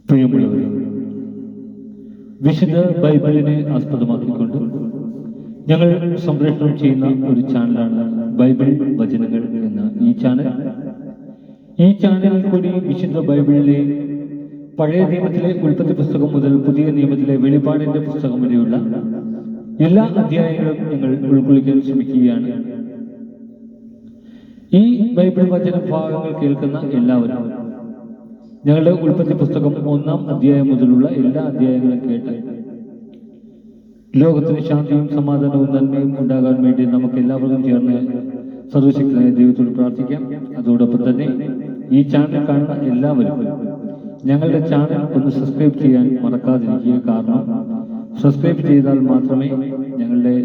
പ്രിയമുള്ളവരെ, വിശുദ്ധ ബൈബിളിനെ ആസ്പദമാക്കിക്കൊണ്ട് ഞങ്ങൾ സംപ്രേഷണം ചെയ്യുന്ന ഒരു ചാനലാണ് ബൈബിൾ വചനങ്ങൾ എന്ന ഈ ചാനലിൽ കൂടി വിശുദ്ധ ബൈബിളിലെ പഴയ നിയമത്തിലെ ഉൽപ്പത്തി പുസ്തകം മുതൽ പുതിയ നിയമത്തിലെ വെളിപാടിന്റെ പുസ്തകം വരെയുള്ള എല്ലാ അധ്യായങ്ങളും ഞങ്ങൾ ഉൾക്കൊള്ളിക്കാൻ ശ്രമിക്കുകയാണ്. ഈ ബൈബിൾ വചന ഭാഗങ്ങൾ കേൾക്കുന്ന എല്ലാവരും ഞങ്ങളുടെ ഉൽപ്പത്തി പുസ്തകം 1-ാം അധ്യായം മുതലുള്ള എല്ലാ അധ്യായങ്ങളും കേട്ട് ലോകത്തിന് ശാന്തിയും സമാധാനവും നന്മയും ഉണ്ടാകാൻ വേണ്ടി നമുക്ക് എല്ലാവർക്കും ചേർന്ന് സർവശക്തനായ ദൈവത്തോട് പ്രാർത്ഥിക്കാം. അതോടൊപ്പം തന്നെ ഈ ചാനൽ കാണുന്ന എല്ലാവരും ഞങ്ങളുടെ ചാനൽ ഒന്ന് സബ്സ്ക്രൈബ് ചെയ്യാൻ മറക്കാതിരിക്കുക. കാരണം സബ്സ്ക്രൈബ് ചെയ്താൽ മാത്രമേ ഞങ്ങളുടെ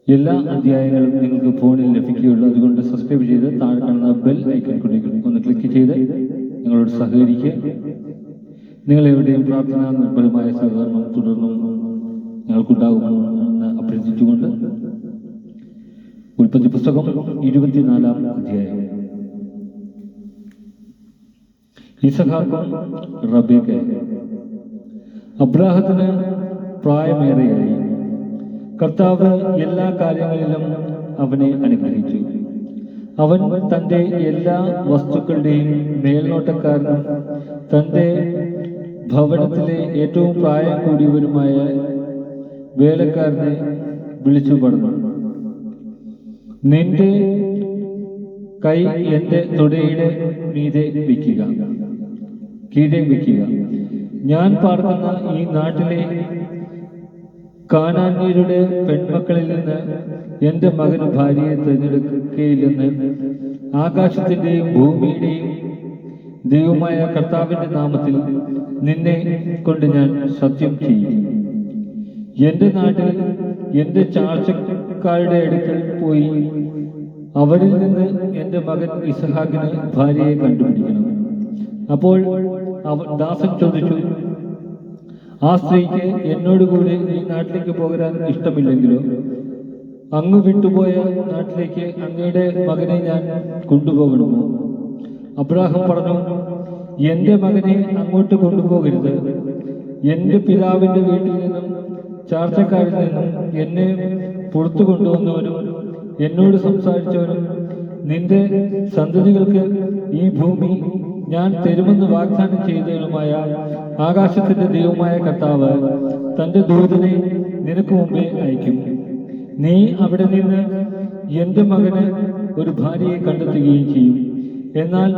എല്ലാ അധ്യായങ്ങളും നിങ്ങൾക്ക് ഫോണിൽ ലഭിക്കുകയുള്ളൂ. അതുകൊണ്ട് സബ്സ്ക്രൈബ് ചെയ്ത് താഴെ കാണുന്ന ബെൽ ഐക്കൺ കൂടി ഒന്ന് ക്ലിക്ക് ചെയ്ത് ഞങ്ങളോട് സഹകരിക്കുക. നിങ്ങളെവിടെയും പ്രാർത്ഥനാ നിർഭരമായ സഹകരണം തുടർന്നും ഞങ്ങൾക്കുണ്ടാകുമെന്ന് അഭ്യർത്ഥിച്ചുകൊണ്ട് ഉൽപ്പത്തി പുസ്തകം 24-ാം അധ്യായം. ഇസഹാക്കും റബേക്കയും. അബ്രാഹത്തിന് പ്രായമേറെയായി. കർത്താവ് എല്ലാ കാര്യങ്ങളിലും അവനെ അനുഗ്രഹിച്ചു. അവൻ തൻ്റെ എല്ലാ വസ്തുക്കളുടെയും മേൽനോട്ടക്കാരനും തൻ്റെ ഭവനത്തിലെ ഏറ്റവും പ്രായം കൂടിയവരുമായ വേലക്കാരനെ വിളിച്ചു പറഞ്ഞു, നിന്റെ കൈ എൻ്റെ തുടയുടെ കീഴെ വയ്ക്കുക. ഞാൻ പാർക്കുന്ന ഈ നാട്ടിലെ കാനാന്യരുടെ പെൺമക്കളിൽ നിന്ന് എൻ്റെ മകന് ഭാര്യയെ തിരഞ്ഞെടുക്കുകയില്ലെന്ന് ആകാശത്തിന്റെയും ഭൂമിയുടെയും ദൈവമായ കർത്താവിന്റെ നാമത്തിൽ നിന്നെ കൊണ്ട് ഞാൻ സത്യം ചെയ്യും. എൻ്റെ നാട്ടിൽ എൻ്റെ ചാർച്ചക്കാരുടെ അടുക്കൽ പോയി അവരിൽ നിന്ന് എൻ്റെ മകൻ ഇസഹാക്കിന് ഭാര്യയെ കണ്ടുപിടിക്കണം. അപ്പോൾ ദാസൻ ചോദിച്ചു, ആ സ്ത്രീക്ക് എന്നോടുകൂടെ ഈ നാട്ടിലേക്ക് പോകാൻ ഇഷ്ടമില്ലെങ്കിലോ? അങ്ങ് വിട്ടുപോയ നാട്ടിലേക്ക് അങ്ങയുടെ മകനെ ഞാൻ കൊണ്ടുപോകണമോ? അബ്രാഹാം പറഞ്ഞു, എൻ്റെ മകനെ അങ്ങോട്ട് കൊണ്ടുപോകരുത്. എൻ്റെ പിതാവിൻ്റെ വീട്ടിൽ നിന്നും ചാർച്ചക്കാരിൽ നിന്നും എന്നെ പുറത്തു കൊണ്ടുവന്നവനും എന്നോട് സംസാരിച്ചവനും നിന്റെ സന്തതികൾക്ക് ഈ ഭൂമി ഞാൻ തരുമെന്ന് വാഗ്ദാനം ചെയ്തവനുമായ ആകാശത്തിന്റെ ദൈവമായ കർത്താവ് തന്റെ ദൂതനെ നിനക്ക് മുമ്പേ അയക്കും. നീ അവിടെ നിന്ന് എൻ്റെ മകന് ഒരു ഭാര്യയെ കണ്ടെത്തുകയും ചെയ്യും. എന്നാൽ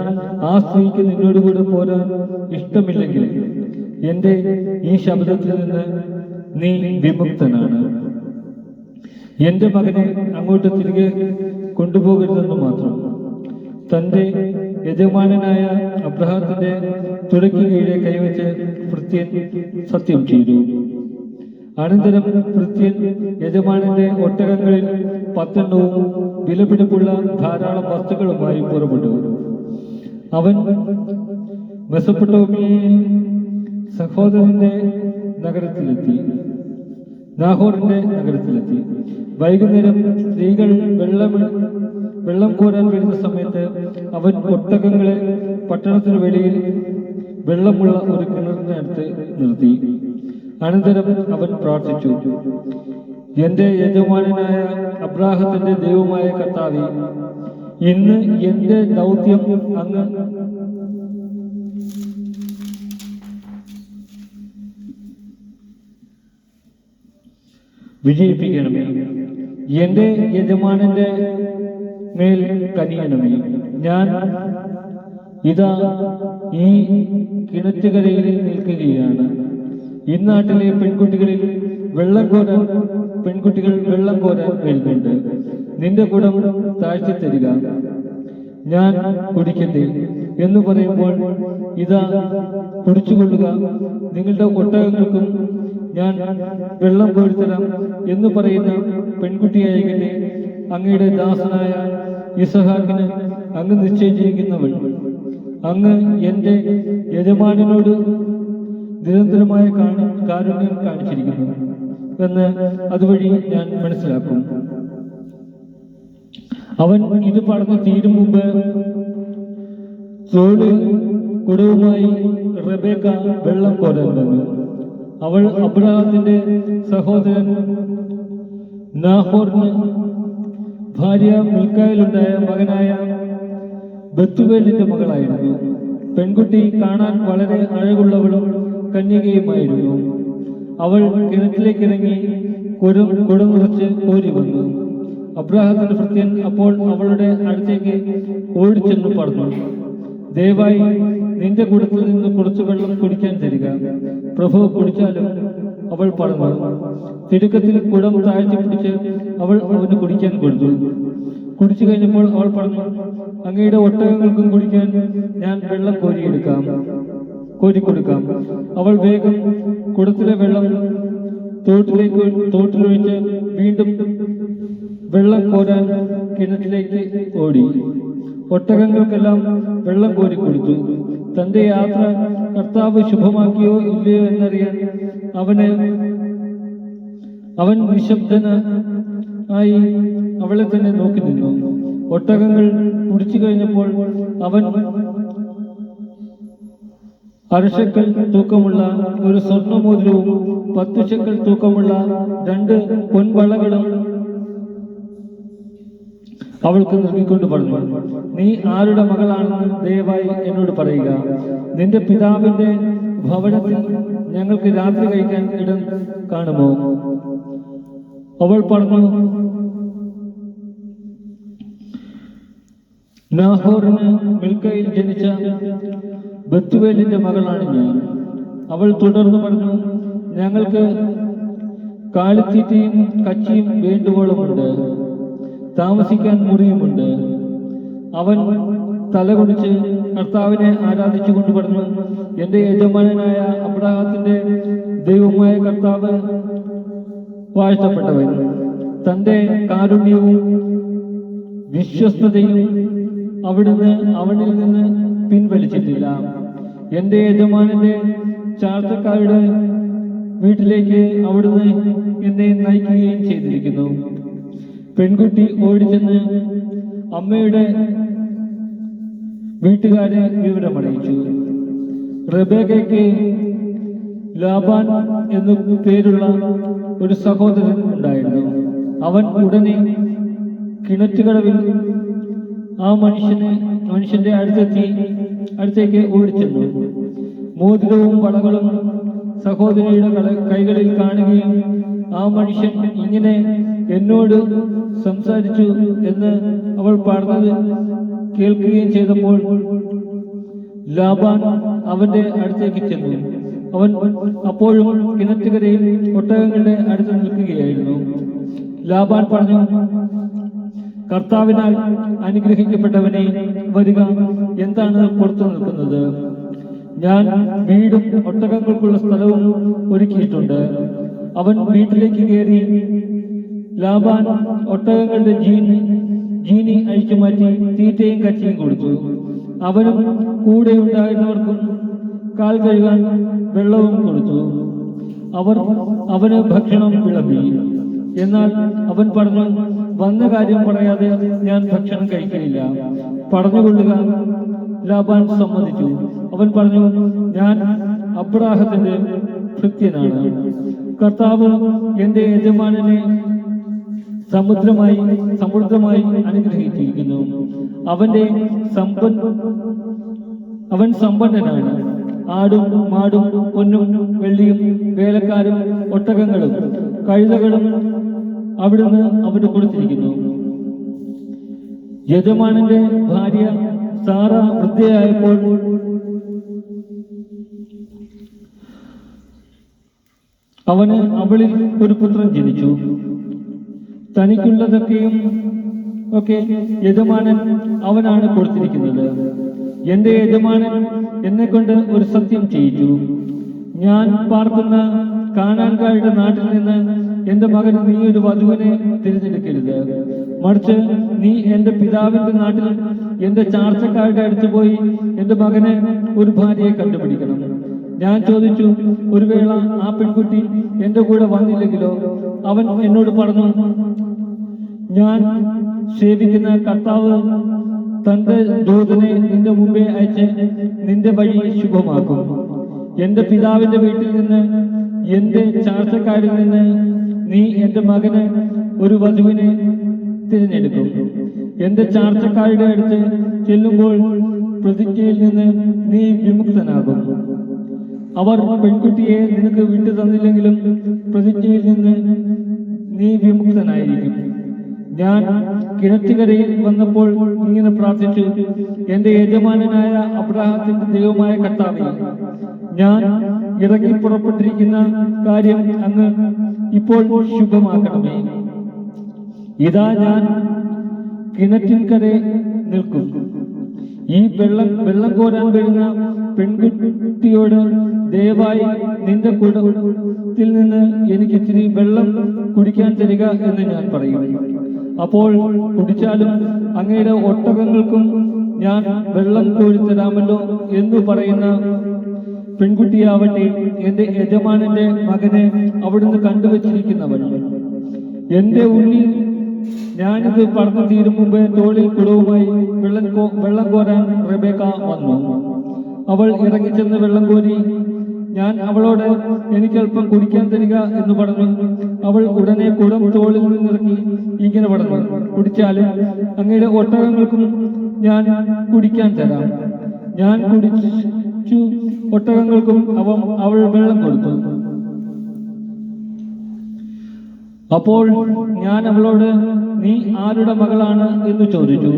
ആ സ്ത്രീക്ക് നിന്നോടുകൂടെ പോരാൻ ഇഷ്ടമില്ലെങ്കിൽ എൻ്റെ ഈ ശബ്ദത്തിൽ നിന്ന് നീ വിമുക്തനാണ്. എൻ്റെ മകനെ അങ്ങോട്ട് തിരികെ കൊണ്ടുപോകരുതെന്ന് മാത്രം. തൻ്റെ യജമാനനായ അബ്രാഹത്തിന്റെ തുടയ്ക്ക് കീഴെ കൈവച്ച് ഭൃത്യൻ സത്യം ചെയ്തു. അനന്തരം ഭൃത്യൻ യജമാനന്റെ ഒട്ടകങ്ങളിൽ 10 വിലപിടിപ്പുള്ള ധാരാളം വസ്തുക്കളുമായി പുറപ്പെട്ടു. അവൻ മെസൊപ്പൊട്ടേമിയയിൽ നാഹോറിന്റെ നഗരത്തിലെത്തി. വൈകുന്നേരം സ്ത്രീകൾ വെള്ളം കോരാൻ വരുന്ന സമയത്ത് അവൻ ഒട്ടകങ്ങളെ പട്ടണത്തിന് വെളിയിൽ വെള്ളമുള്ള ഒരു കിണറിന്റെ അടുത്ത് നിർത്തി. അനന്തരം അവൻ പ്രാർത്ഥിച്ചു, എൻ്റെ യജമാനനായ അബ്രാഹത്തിന്റെ ദൈവമായ കർത്താവേ, ഇന്ന് എൻ്റെ ദൗത്യം അങ്ങ് വിജയിപ്പിക്കണമേ. എൻ്റെ യജമാനന്റെ മേൽ കനിയണമേ. ഞാൻ ഇതാ ഈ കിണറ്റുകരയിൽ നിൽക്കുകയാണ്. ഇന്നാട്ടിലെ പെൺകുട്ടികൾ വെള്ളം കോരാൻ വരുന്നുണ്ട്. നിന്റെ കുടം താഴ്ത്തി തരിക, ഞാൻ കുടിക്കട്ടെ എന്ന് പറയുമ്പോൾ ഇതാ കുടിച്ചുകൊള്ളുക. നിങ്ങളുടെ ഒട്ടകങ്ങൾക്കും ഞാൻ വെള്ളം കോരിത്തരാം എന്ന് പറയുന്ന പെൺകുട്ടിയായിരിക്കട്ടെ അങ്ങയുടെ ദാസനായ ഇസഹാക്കിന് അങ്ങ് നിശ്ചയിച്ചിരിക്കുന്നവൾ. അങ്ങ് എൻ്റെ യജമാനനോട് നിരന്തരമായ കാരുണ്യം കാണിച്ചിരിക്കുന്നു എന്ന് അതുവഴി ഞാൻ മനസ്സിലാക്കും. അവൻ ഇത് പറഞ്ഞു തീരും മുമ്പ് തോളിൽ കുടവുമായി റെബേക്ക വെള്ളം കോരാൻ വന്നു. അവൾ അബ്രഹാത്തിന്റെ സഹോദരൻ നാഹോറിന് ഭാര്യ മിൽക്കായിലുണ്ടായ മകനായ ബത്തുവേലിന്റെ മകളായിരുന്നു. പെൺകുട്ടി കാണാൻ വളരെ അഴകുള്ളവളും കന്യകയുമായിരുന്നു. അവൾ കിണറ്റിലേക്ക് ഇറങ്ങി കുട നിറച്ച് കോരി വന്നു. അബ്രഹാത്തിന്റെ ഭൃത്യൻ അപ്പോൾ അവളുടെ അടുത്തേക്ക് ഓടിച്ചെന്ന് പറഞ്ഞു, ദയവായി നിന്റെ കുടത്തിൽ നിന്ന് കുറച്ച് വെള്ളം കുടിക്കാൻ തരിക, പ്രഭു കുടിച്ചാലും. അവൾ പറഞ്ഞു. തിടുക്കത്തിൽ കുടം താഴ്ത്തി പിടിച്ച് അവൾ അവന് കുടിക്കാൻ കൊടുത്തു. കുടിച്ചു കഴിഞ്ഞപ്പോൾ അവൾ പറഞ്ഞു, അങ്ങയുടെ ഒട്ടകങ്ങൾക്കും കുടിക്കാൻ ഞാൻ വെള്ളം കോരിക്കൊടുക്കാം. അവൾ വേഗം കുടത്തിലെ വെള്ളം തോട്ടിലൊഴിച്ച് വീണ്ടും വെള്ളം കോരാൻ കിണറ്റിലേക്ക് ഓടി. ഒട്ടകങ്ങൾക്കെല്ലാം വെള്ളം കോരിക്കൊടുത്തു. തന്റെ യാത്ര കർത്താവ് ശുഭമാക്കിയോ ഇല്ലയോ എന്നറിയാൻ അവൻ നിശബ്ദനായി അവളെ തന്നെ നോക്കി നിന്നു. ഒട്ടകങ്ങൾ കുടിച്ചു കഴിഞ്ഞപ്പോൾ അവൻ അരശക്കൽ തൂക്കമുള്ള ഒരു സ്വർണ്ണമോതിരവും 10 ശക്കൽ തൂക്കമുള്ള 2 പൊൻവളകളും അവൾക്ക് നൽകിക്കൊണ്ട് പറഞ്ഞു, നീ ആരുടെ മകളാണെന്ന് ദയവായി എന്നോട് പറയുക. നിന്റെ പിതാവിന്റെ ഭവനത്തിൽ ഞങ്ങൾക്ക് രാത്രി കഴിക്കാൻ ഇടം കാണുമോ? അവൾ പറഞ്ഞു, നാഹോറിന് മിൽക്കയിൽ ജനിച്ച ബത്തുവേലിന്റെ മകളാണ് ഞാൻ. അവൾ തുടർന്ന് പറഞ്ഞു, ഞങ്ങൾക്ക് കാലിത്തീറ്റയും കച്ചിയും വേണ്ടുവോളമുണ്ട്, താമസിക്കാൻ മുറിയുമുണ്ട്. അവൻ തലകുടിച്ച് കർത്താവിനെ ആരാധിച്ചുകൊണ്ട് പറഞ്ഞു, എന്റെ യജമാനനായ അബ്രഹാത്തിന്റെ ദൈവമായ കർത്താവ് വാഴ്ത്തപ്പെട്ടവൻ. തന്റെ കാരുണ്യവും വിശ്വസ്തതയും അവിടുന്ന് അവനിൽ നിന്ന് പിൻവലിച്ചിട്ടില്ല. എന്റെ യജമാനന്റെ ചാർച്ചക്കാരുടെ വീട്ടിലേക്ക് അവിടുന്ന് എന്നെ നയിക്കുകയും ചെയ്തിരിക്കുന്നു. പെൺകുട്ടി ഓടിച്ചെന്ന് അമ്മയുടെ വീട്ടുകാരെ വിവരമറിയിച്ചു. റെബേക്കയ്ക്ക് ലാബാൻ എന്നു പേരുള്ള ഒരു സഹോദരൻ ഉണ്ടായിരുന്നു. അവൻ ഉടനെ കിണറ്റുകടവിൽ ആ മനുഷ്യന്റെ അടുത്തേക്ക് ഓടിച്ചെന്നു. മോതിരവും വളകളും സഹോദരിയുടെ കൈകളിൽ കാണുകയും ആ മനുഷ്യൻ ഇങ്ങനെ എന്നോട് സംസാരിച്ചു എന്ന് അവൾ പറഞ്ഞത് കേൾക്കുകയും ചെയ്തപ്പോൾ ലാബാൻ അവന്റെ അടുത്തേക്ക് ചെന്നു. അവൻ അപ്പോഴും കിണറ്റുകരയിൽ ഒട്ടകങ്ങളുടെ അടുത്ത് നിൽക്കുകയായിരുന്നു. ലാബാൻ പറഞ്ഞു, കർത്താവിനാൽ അനുഗ്രഹിക്കപ്പെട്ടവനെ, വരിക, എന്താണ് പുറത്തു നിൽക്കുന്നത്? ഞാൻ വീടും ഒട്ടകങ്ങൾക്കുള്ള സ്ഥലവും ഒരുക്കിയിട്ടുണ്ട്. അവൻ വീട്ടിലേക്ക് കയറി ലാബാൻ ഒട്ടകങ്ങളുടെ ജീനി അഴിച്ചു മാറ്റി തീറ്റയും കച്ചിയും കൊടുത്തു. അവനും കൂടെ ഉണ്ടായിരുന്നവർക്കും കാൽ കഴുകാൻ വെള്ളവും കൊടുത്തു. അവന് ഭക്ഷണം വിളമ്പി. എന്നാൽ അവൻ പറഞ്ഞു, വന്ന കാര്യം പറയാതെ ഞാൻ ഭക്ഷണം കഴിക്കുകയില്ല, പറഞ്ഞുകൊള്ളുക. ലാബാൻ സമ്മതിച്ചു. അവൻ പറഞ്ഞു, ഞാൻ അബ്രാഹത്തിന്റെ ഭൃത്യനാണ്. കർത്താവ് എന്റെ യജമാനനെ സമൃദ്ധമായി അനുഗ്രഹിച്ചിരിക്കുന്നു. അവൻ സമ്പന്നനാണ്. ആടും മാടും പൊന്നും വെള്ളിയും വേലക്കാരും ഒട്ടകങ്ങളും കഴുതകളും അവിടുന്ന് അവന് കൊടുത്തിരിക്കുന്നു. യജമാനന്റെ ഭാര്യ സാറ വൃദ്ധയായപ്പോൾ അവളിൽ ഒരു പുത്രൻ ജനിച്ചു. തനിക്കുള്ളതൊക്കെയും യജമാനൻ അവനാണ് കൊടുത്തിരിക്കുന്നത്. എന്റെ യജമാനൻ എന്നെ കൊണ്ട് ഒരു സത്യം ചെയ്യിച്ചു. ഞാൻ പാർക്കുന്ന കാനാൻകാരുടെ നാട്ടിൽ നിന്ന് എന്റെ മകന് നീ ഒരു വധുവിനെ തിരഞ്ഞെടുക്കരുത്, മറിച്ച് നീ എന്റെ പിതാവിന്റെ നാട്ടിൽ എന്റെ ചാർച്ചക്കാരുടെ അടുത്ത് പോയി എന്റെ മകന് ഒരു ഭാര്യയെ കണ്ടുപിടിക്കണം. ഞാൻ ചോദിച്ചു, ഒരു വേള ആ പെൺകുട്ടി എന്റെ കൂടെ വന്നില്ലെങ്കിലോ? അവൻ എന്നോട് പറഞ്ഞു, ഞാൻ സേവിക്കുന്ന കർത്താവ് തന്റെ ദൂതനെ നിന്റെ മുമ്പേ അയച്ച് നിന്റെ വഴി ശുഭമാക്കും. എന്റെ പിതാവിന്റെ വീട്ടിൽ നിന്ന്, എന്റെ ചാർച്ചക്കാരിൽ നിന്ന് നീ എന്റെ മകന് ഒരു വധുവിനെ തിരഞ്ഞെടുക്കും. എന്റെ ചാർച്ചക്കാരുടെ അടുത്ത് ചെല്ലുമ്പോൾ പ്രതിജ്ഞയിൽ നിന്ന് നീ വിമുക്തനാകും. അവർ പെൺകുട്ടിയെ നിനക്ക് വിട്ടു തന്നില്ലെങ്കിലും പ്രതിജ്ഞയിൽ നിന്ന് നീ വിമുക്തനായിരിക്കും. ഞാൻ കിണറ്റുകരയിൽ വന്നപ്പോൾ ഇങ്ങനെ പ്രാർത്ഥിച്ചു: എന്റെ യജമാനനായ അബ്രാഹത്തിന്റെ ദൈവമായ കർത്താവേ, ഞാൻ ഇറങ്ങി പുറപ്പെട്ടിരിക്കുന്ന കാര്യം അങ്ങ് ഇപ്പോൾ ശുഭമാക്കണമേ. ഇതാ ഞാൻ കിണറ്റിൻകരെ നിൽക്കും. ഈ വെള്ളം കോരാൻ വരുന്ന പെൺകുട്ടിയോട് ദയവായി നിന്റെ കുടത്തിൽ നിന്ന് എനിക്ക് ഇച്ചിരി വെള്ളം കുടിക്കാൻ തരിക എന്ന് ഞാൻ പറയും. അപ്പോൾ കുടിച്ചാലും അങ്ങയുടെ ഒട്ടകങ്ങൾക്കും ഞാൻ വെള്ളം കോരിത്തരാമല്ലോ എന്ന് പറയുന്ന പെൺകുട്ടിയാവട്ടെ എന്റെ യജമാനന്റെ മകനെ അവിടുന്ന് കണ്ടുവച്ചിരിക്കുന്നവൾ. എന്റെ ഉള്ളിൽ ഞാനിത് പറഞ്ഞു തീരും മുമ്പേ തോളിൽ കുടവുമായി വെള്ളം കോരാൻ റെബേക്ക വന്നു. അവൾ ഇറങ്ങിച്ചെന്ന് വെള്ളം കോരി. ഞാൻ അവളോട് എനിക്കല്പം കുടിക്കാൻ തരിക എന്ന് പറഞ്ഞു. അവൾ ഉടനെ കുടം തോളിൽ നിന്നിറക്കി ഇങ്ങനെ പറഞ്ഞു: കുടിച്ചാലും അങ്ങയുടെ ഒട്ടകങ്ങൾക്കും ഞാൻ കുടിക്കാൻ തരാം. ഞാൻ കുടിച്ചു ഒട്ടകങ്ങൾക്കും അവൾ വെള്ളം കൊടുത്തു. അപ്പോൾ ഞാൻ അവളോട് നീ ആരുടെ മകളാണ് എന്ന് ചോദിച്ചു.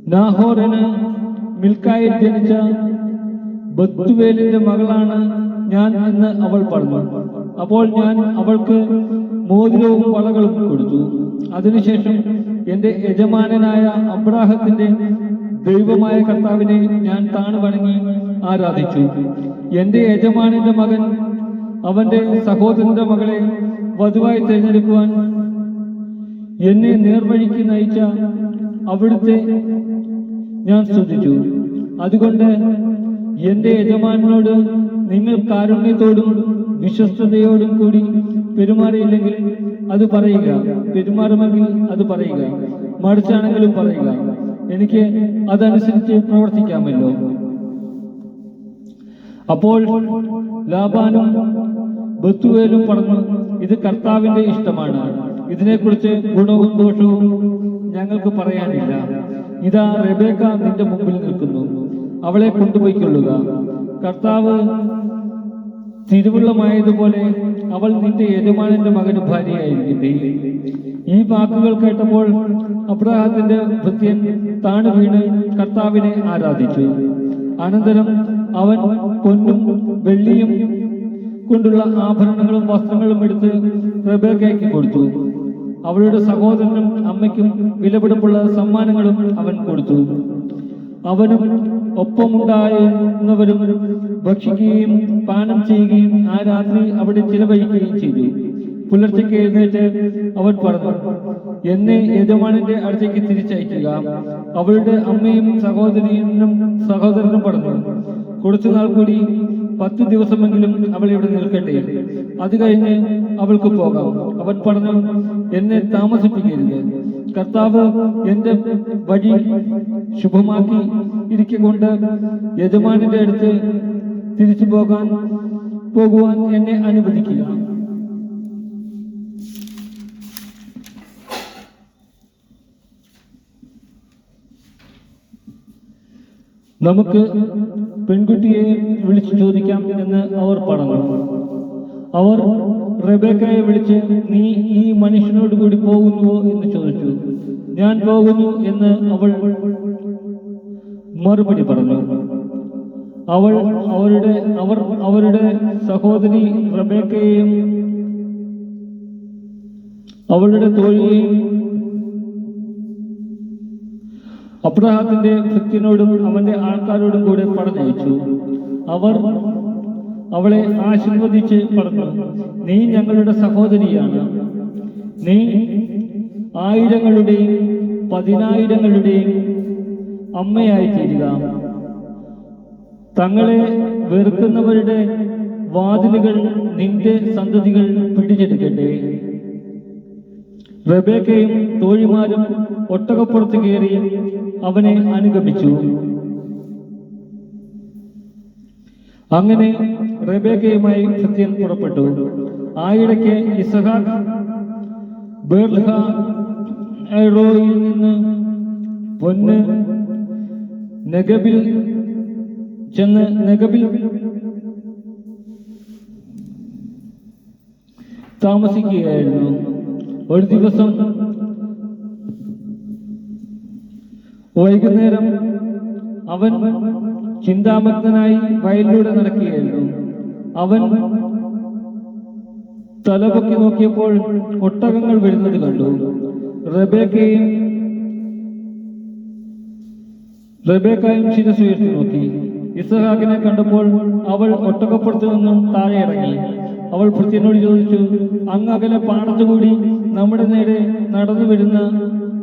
നാഹോറിന് മിൽക്കായിൽ ജനിച്ച ബത്തുവേലിന്റെ മകളാണ് ഞാൻ എന്ന് അവൾ പറഞ്ഞു. അപ്പോൾ ഞാൻ അവൾക്ക് മോതിരവും വളകളും കൊടുത്തു. അതിനുശേഷം എന്റെ യജമാനനായ അബ്രാഹത്തിന്റെ ദൈവമായ കർത്താവിനെ ഞാൻ താണു വണങ്ങി ആരാധിച്ചു. എന്റെ യജമാനന്റെ മകൻ അവന്റെ സഹോദരന്റെ മകളെ വധുവായി തിരഞ്ഞെടുക്കുവാൻ എന്നെ നേർവഴിക്ക് നയിച്ച അവിടുത്തെ ഞാൻ സ്തുതിച്ചു. അതുകൊണ്ട് എന്റെ യജമാനോട് നിങ്ങൾ കാരുണ്യത്തോടും വിശ്വസ്തയോടും കൂടി പെരുമാറിയില്ലെങ്കിൽ അത് പറയുക, പെരുമാറുമെങ്കിൽ അത് പറയുക, മറിച്ചാണെങ്കിലും പറയുക. എനിക്ക് അതനുസരിച്ച് പ്രവർത്തിക്കാമല്ലോ. അപ്പോൾ ലാബാനും ബത്തുവേലും പറഞ്ഞു: ഇത് കർത്താവിന്റെ ഇഷ്ടമാണ്. ഇതിനെക്കുറിച്ച് ഗുണവും ദോഷവും ഞങ്ങൾക്ക് പറയാനില്ല. ഇതാ റെബേക്ക നിന്റെ മുമ്പിൽ നിൽക്കുന്നു. അവളെ കൊണ്ടുപോയിക്കൊള്ളുക. കർത്താവ് തിരുവുള്ളമായതുപോലെ അവൾ നിന്റെ യജമാനന്റെ മകന് ഭാര്യയായിരിക്കട്ടെ. ഈ വാക്കുകൾ കേട്ടപ്പോൾ അബ്രാഹത്തിന്റെ ഭൃത്യൻ താണു വീണ് കർത്താവിനെ ആരാധിച്ചു. അനന്തരം അവൻ പൊന്നും വെള്ളിയും കൊണ്ടുള്ള ആഭരണങ്ങളും വസ്ത്രങ്ങളും എടുത്ത് റെബേക്കയ്ക്ക് കൊടുത്തു. അവളുടെ സഹോദരനും അമ്മയ്ക്കും വിലപിടിപ്പുള്ള സമ്മാനങ്ങളും അവൻ കൊടുത്തു. അവനും ഒപ്പമുണ്ടായിരുന്നവരും ഭക്ഷിക്കുകയും പാനം ചെയ്യുകയും ആ രാത്രി അവിടെ ചിലവഴിക്കുകയും ചെയ്തു. പുലർച്ചയ്ക്ക് എഴുന്നേറ്റ് അവൻ പറഞ്ഞു: എന്നെ യജമാനന്റെ അടുത്തേക്ക് തിരിച്ചയക്കുക. അവളുടെ അമ്മയും സഹോദരനും പറഞ്ഞു: കുറച്ചുനാൾ കൂടി 10 ദിവസമെങ്കിലും അവൾ ഇവിടെ നിൽക്കട്ടെ, അത് കഴിഞ്ഞ് അവൾക്ക് പോകാം. അവൻ പറഞ്ഞു: എന്നെ താമസിപ്പിക്കരുത്. കർത്താവ് എന്റെ വഴി ശുഭമാക്കി ഇരിക്കൊണ്ട് യജമാനന്റെ അടുത്ത് തിരിച്ചു പോകുവാൻ എന്നെ അനുവദിക്കുക. നമുക്ക് പെൺകുട്ടിയെ വിളിച്ചു ചോദിക്കാം എന്ന് അവർ പറഞ്ഞു. അവർ റെബേക്കയെ വിളിച്ച് നീ ഈ മനുഷ്യനോട് കൂടി പോകുന്നുവോ എന്ന് ചോദിച്ചു. ഞാൻ പോകുന്നു എന്ന് അവൾ മറുപടി പറഞ്ഞു. അവർ അവരുടെ സഹോദരി റെബേക്കയെയും അവളുടെ തോഴിയെയും അബ്രാഹത്തിന്റെ ഭൃത്യനോടും അവന്റെ ആൾക്കാരോടും കൂടെ പറഞ്ഞയച്ചു. അവർ അവളെ ആശീർവദിച്ച് പറഞ്ഞു, നീ ഞങ്ങളുടെ സഹോദരിയാണ്. നീ ആയിരങ്ങളുടെയും 10,000-ങ്ങളുടെയും അമ്മയായി തീരുക. തങ്ങളെ വെറുക്കുന്നവരുടെ വാതിലുകൾ നിന്റെ സന്തതികൾ പിടിച്ചെടുക്കട്ടെ. റബേക്കയും തോഴിമാരും ഒട്ടകപ്പുറത്ത് കയറി അവനെ അനുഗമിച്ചു. അങ്ങനെ റബേക്കയുമായി ഭൃത്യൻ പുറപ്പെട്ടു. ആയിടയ്ക്ക് ഇസഹാക്ക് ബേർലഹയിൽ നിന്ന് പൊന്ന് നെഗബിൽ ചെന്ന് നെഗബിൽ താമസിക്കുകയായിരുന്നു. ഒരു ദിവസം വൈകുന്നേരം അവൻ ചിന്താമഗ്നനായി വയലിലൂടെ നടക്കുകയായിരുന്നു. അവൻ തലപൊക്കി നോക്കിയപ്പോൾ ഒട്ടകങ്ങൾ വരുന്നത് കണ്ടു. റബേക്കയും ശിരസ് ഉയർത്തി നോക്കി. ഇസഹാക്കിനെ കണ്ടപ്പോൾ അവൾ ഒട്ടകപ്പുറത്തു നിന്നും താഴെ ഇറങ്ങി. അവൾ ഭൃത്യനോട് ചോദിച്ചു, അങ്ങ് അകലെ പാടത്തുകൂടി നമ്മുടെ നേരെ നടന്നു വരുന്ന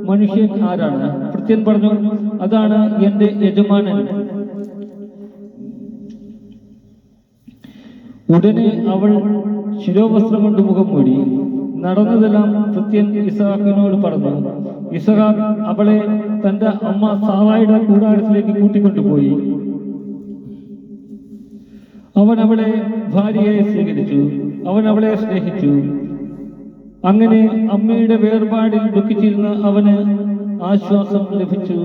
മനുഷ്യൻ ആരാണ്? ഭൃത്യൻ പറഞ്ഞു, അതാണ് എന്റെ യജമാനൻ. ഉടനെ അവൾ ശിരോവസ്ത്രം കൊണ്ട് മുഖം മൂടി. നടന്നതെല്ലാം ഭൃത്യൻ ഇസഹാക്കിനോട് പറഞ്ഞു. ഇസഹാക്ക് അവളെ തന്റെ അമ്മ സാറായുടെ കൂടാരത്തിലേക്ക് കൂട്ടിക്കൊണ്ടുപോയി. അവൻ അവളെ ഭാര്യയായി സ്വീകരിച്ചു. അവൻ അവളെ സ്നേഹിച്ചു. അങ്ങനെ അമ്മയുടെ വേർപാടിൽ ദുഃഖിച്ചിരുന്ന അവന് ആശ്വാസം ലഭിച്ചു.